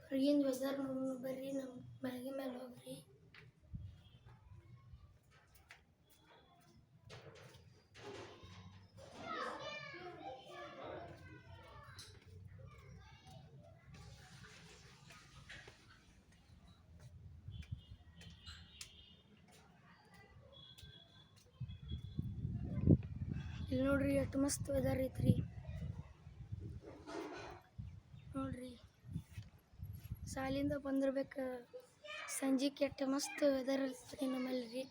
ಹೊರಗಿಂದ ವೆದರ್ ನೋಡೋಣ ಬರ್ರಿ. ನಮ್ಮ ಮ್ಯಾಗಿ ಮೇಲೆ ಹೋಗ್ರಿ. ಇಲ್ಲಿ ನೋಡ್ರಿ ಎಷ್ಟು ಮಸ್ತ್ ವೆದರ್ ಐತ್ರಿ. ನೋಡ್ರಿ ಸಾಲಿಂದ ಬಂದಿರ್ಬೇಕು. ಸಂಜೆಗೆ ಎಷ್ಟು ಮಸ್ತ್ ವೆದರ್ ಇರ್ತೈತಿ ನಮ್ಮಲ್ಲಿ ರೀ.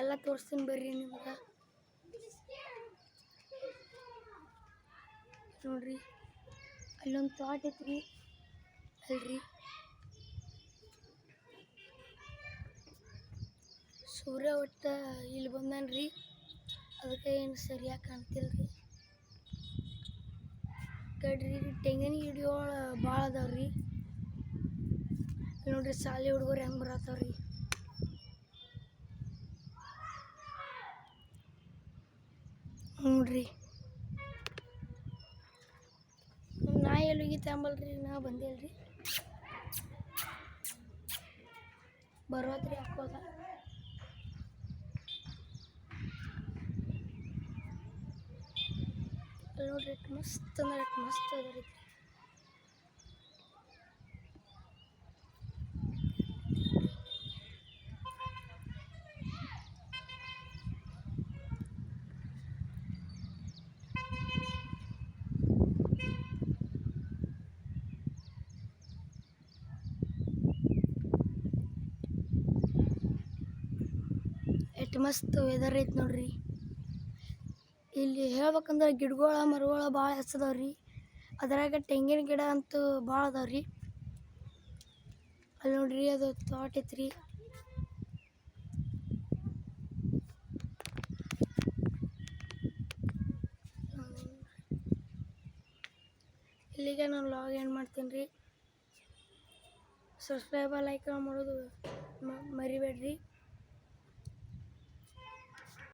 ಎಲ್ಲ ತೋರಿಸ್ತೀನಿ ಬರ್ರಿ ನಿಮ್ಗೆ. ನೋಡ್ರಿ ಅಲ್ಲೊಂದು ತೋಟ ಐತ್ರಿ ಅಲ್ರಿ. ಸೂರ್ಯ ಒಟ್ಟ ಇಲ್ಲಿ ಬಂದಾನ್ರಿ, ಅದಕ್ಕೆ ಏನು ಸರಿಯಾಗಿ ಕಾಣ್ತಿಲ್ರಿ. ಕಡ್ರಿ ತೆಂಗಿನ ಗಿಡಗಳು ಭಾಳ ಅದಾವ್ರಿ. ನೋಡ್ರಿ ಶಾಲೆ ಹುಡುಗರು ಹೆಂಗೆ ಬರತ್ತಾವ್ರಿ. ನೋಡ್ರಿ ನಾಯಿ ಎಲ್ಲಿಗಿತ್ತೆ ಅಂಬಲ್ರಿ, ನಾ ಬಂದಿಲ್ರಿ. ಬರೋದ್ರಿ ಹಾಕೋದ. ಅಲ್ಲಿ ನೋಡ್ರಿ ಎಷ್ಟು ಮಸ್ತ್ ಅಂದ್ರೆ ಎಷ್ಟು ಮಸ್ತ್ ಅದ ರೀ. ಎಷ್ಟು ಮಸ್ತ್ ವೆದರ್ ಐತೆ ನೋಡ್ರಿ. ಇಲ್ಲಿ ಹೇಳ್ಬೇಕಂದ್ರೆ ಗಿಡಗಳ ಮರಗಳ ಭಾಳ ಹೆಚ್ಚದವ್ರಿ. ಅದ್ರಾಗ ತೆಂಗಿನ ಗಿಡ ಅಂತೂ ಭಾಳ ಅದಾವ್ರಿ. ಅಲ್ಲಿ ನೋಡ್ರಿ ಅದು ತೋಟ ಐತ್ರಿ. ಇಲ್ಲಿಗೆ ನಾನು ಲಾಗ್ ಏನು ಮಾಡ್ತೀನಿ ರೀ. ಸಬ್ಸ್ಕ್ರೈಬ್ ಲೈಕ್ ಮಾಡೋದು ಮರಿಬೇಡ್ರಿ.